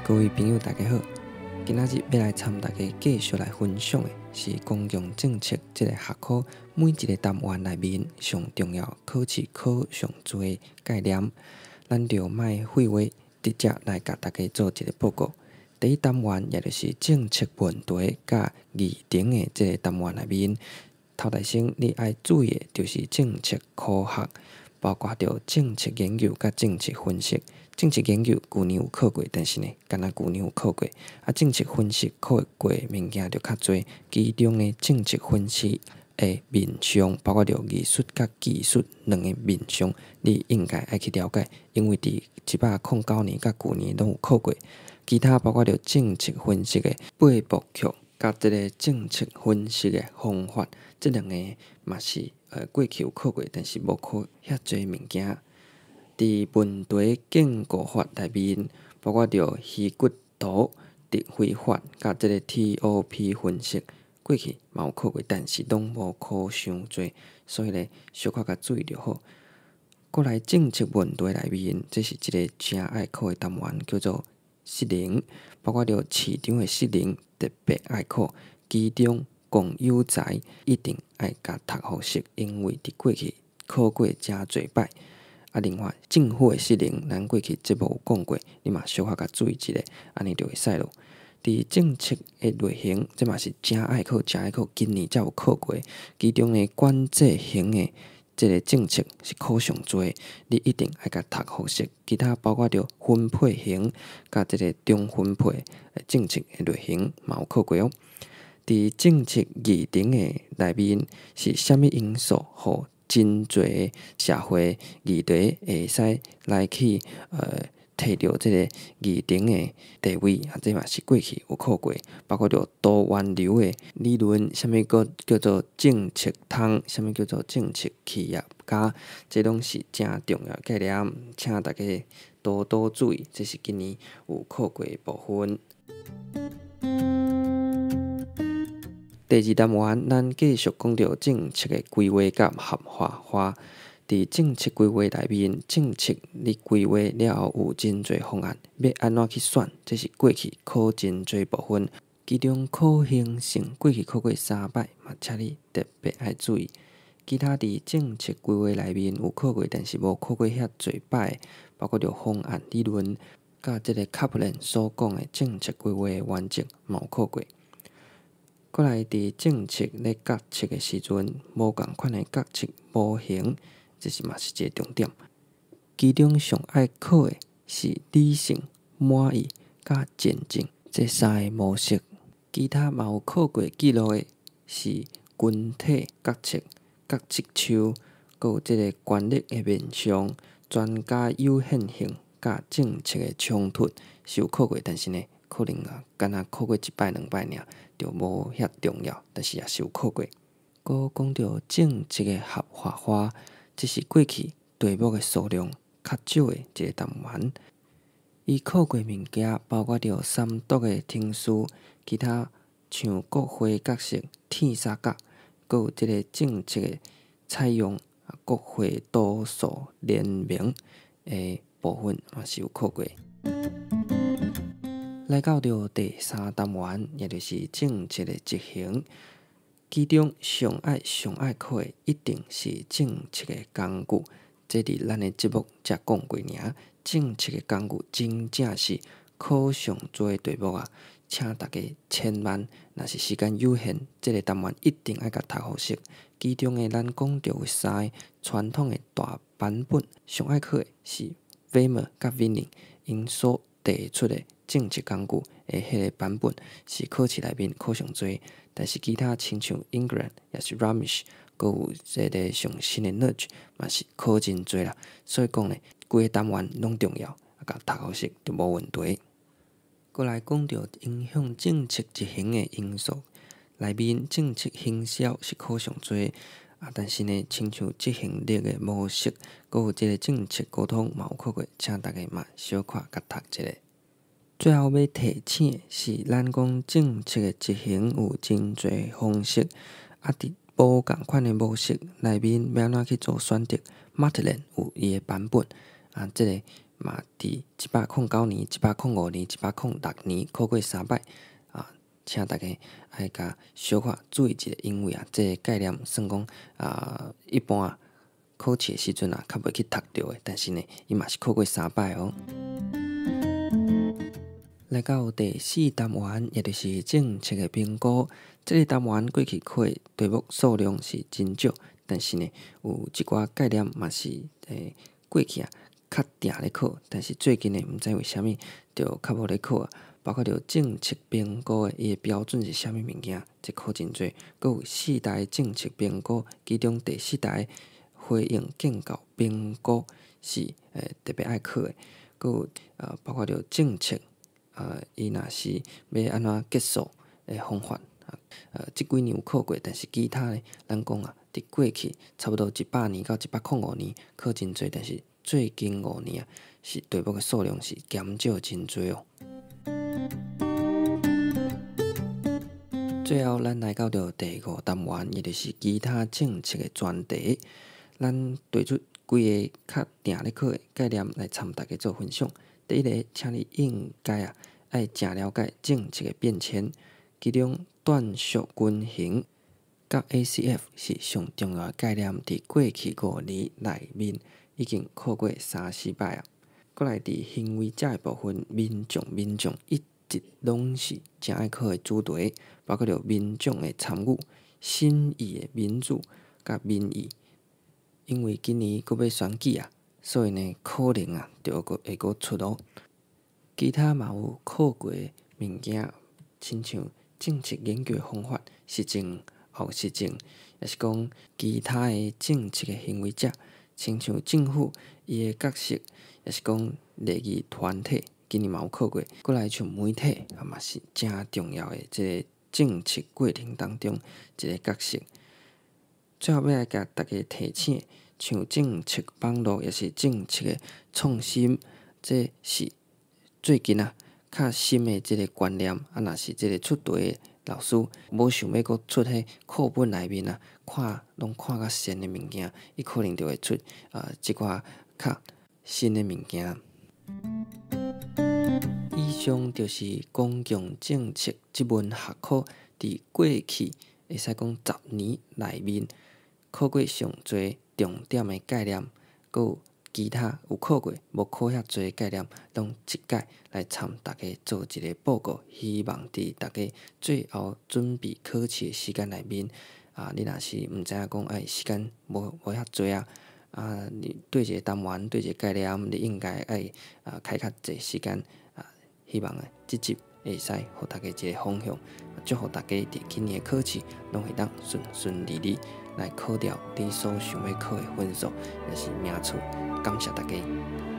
各位朋友，大家好！今仔日要来参大家继续来分享的是公共政策这个学科每一个单元内面上重要、考试考上多的概念。咱就卖废话，直接来甲大家做一个报告。第一单元也就是政策问题甲议程的这个单元内面，头大先你爱注意的就是政策科学，包括着政策研究甲政策分析。政策研究旧年有考过，但是呢，敢若旧年有考过。政策分析考过的物件就较侪，其中的政策分析的面向，包括着艺术甲技术两个面向，你应该爱去了解，因为伫109年甲旧年拢有考过。其他包括着政策分析的八部曲，甲这个政策分析的方法，这两个嘛是过去有考过，但是无考遐侪物件。伫问题建构法内面，包括着虚骨图、特惠法，甲即个 TOP 分析，过去嘛有考过，但是拢无考伤侪，所以咧小可甲注意就好。过来政策问题内面，这是一个正爱考的单元，叫做失能，包括着市场的失能，特别爱考。其中公有财一定爱甲读好熟，因为伫过去考过诚侪摆。另外，政府的失能，咱过去节目有讲过，你嘛小可甲注意一下，安尼就会使咯。伫政策的类型，这嘛是诚爱考，今年才有考过。其中的管制型的这个政策是考上多，你一定爱甲读好熟。其他包括着分配型，甲这个中分配政策的类型嘛有考过哦。伫政策议程的内面是虾米因素互真侪社会议题会使来去摕到即个议程的地位，这嘛是过去有考过，包括着多元流的理论，虾米个叫做政策通，虾米叫做政策企业家，这拢是诚重要概念，请大家多多注意，这是今年有考过的部分。第二单元，咱继续讲到政策的规划甲合法化。伫政策规划内面，政策你规划了后有真侪方案，要安怎去选？这是过去考真侪部分，其中可行性过去考过3摆，嘛，请你特别爱注意。其他伫政策规划内面有考过，但是无考过遐侪摆，包括着方案理论，甲即个卡普兰所讲的政策规划的原则，嘛有考过。过来伫政策咧决策的时阵，无共款的决策模型，这是嘛是一个重点。其中上爱考的是理性、满意甲渐进这3个模式。其他嘛有考过记录的是群体决策、决策树，佮有即个权力的面向、专家有限性甲政策的冲突是有考过，但是呢，可能敢若考过1摆2摆尔，就无遐重要，但是也是有考过。佮讲到政策的合法化，这是过去题目的数量较少的一个单元。伊考过物件包括着三读的听书，其他像国会角色、天杀角，佮有即个政策的采用国会多数联名的部分嘛是有考过。来到着第3单元，也就是政策的执行，其中上爱考的一定是政策的工具。这伫咱的节目才讲过尔，政策的工具真正是考上多的题目啊！请大家千万，若是时间有限，这个单元一定爱甲读好熟。其中的咱讲到的3个传统的大版本，上爱考的是 Wemer 甲 Vining 因所提出的政策工具的迄个版本，是考试内面考上多，但是其他亲像 Ingram 也是 Ramesh， 佮有这个上新的 Nudge 嘛是考真多啦。所以讲呢，规个单元拢重要，甲读好熟就无问题。过来讲到影响政策执行的因素，内面政策行销是考上多，但是呢，亲像执行力的模式，佮有即个政策沟通嘛有考过，请大家嘛小可甲读一下。最后要提醒的是，咱讲政策的执行有真侪方式，伫无共款的模式内面要安怎去做选择。Maitland 有伊的版本，即个嘛伫109年、105年、106年考过3摆请大家爱甲小可注意一下，因为这个概念算讲一般考试的时阵较袂去读到的，但是呢，伊嘛是考过3摆哦。来到第4单元，也就是政策的评估。这个单元过去考的题目数量是真少，但是呢，有一寡概念嘛是过去较定咧考，但是最近呢，毋知为虾米就较无咧考包括着政策评估的伊的标准是虾米物件，这考真多。佮有4大政策评估，其中第4大回应建构评估是特别爱考的。佮有包括着政策伊若是要安怎结束的方法即几年有考过，但是其他呢，咱讲伫过去差不多100年到105年考真多，但是最近5年是题目的数量是减少真多哦。最后，咱来到着第5单元，也就是其他政策的专题。咱提出几个较定咧考的概念来参大家做分享。第一个，请你应该爱正了解政策的变迁，其中断续均衡甲 ACF 是上重要的概念，伫过去5年内面已经考过3、4摆过来伫行为者的部分，民众一直拢是真爱考的主题，包括着民众的参与、审议的民主甲民意。因为今年阁要选举所以呢，可能就会阁出哦。其他嘛有考过的物件，亲像政策研究的方法、实证、后实证，也是讲其他的政策的行为者，亲像政府伊的角色，也是讲利益团体，今年嘛有考过。过来像媒体嘛是真重要的这个政策过程当中一个角色。最后要来甲大家提醒，像政策网络也是政策的创新，这是最近较新的即个观念若是即个出题的老师无想要阁出迄课本内面拢看较新的物件，伊可能就会出即寡较新的物件。以上就是公共政策即门学科伫过去会使讲10年内面考过上侪重点的概念，佮有其他有考过无考遐侪概念，拢一概来参大家做一个报告。希望伫大家最后准备考试的时间内面你若是毋知影讲时间无遐侪你对一个单元对一个概念，你应该爱开较侪时间希望即集会使互大家一个方向，祝福大家伫今年的考试拢会当顺顺利利来考掉你所想要考的分数，也是名次。感谢大家。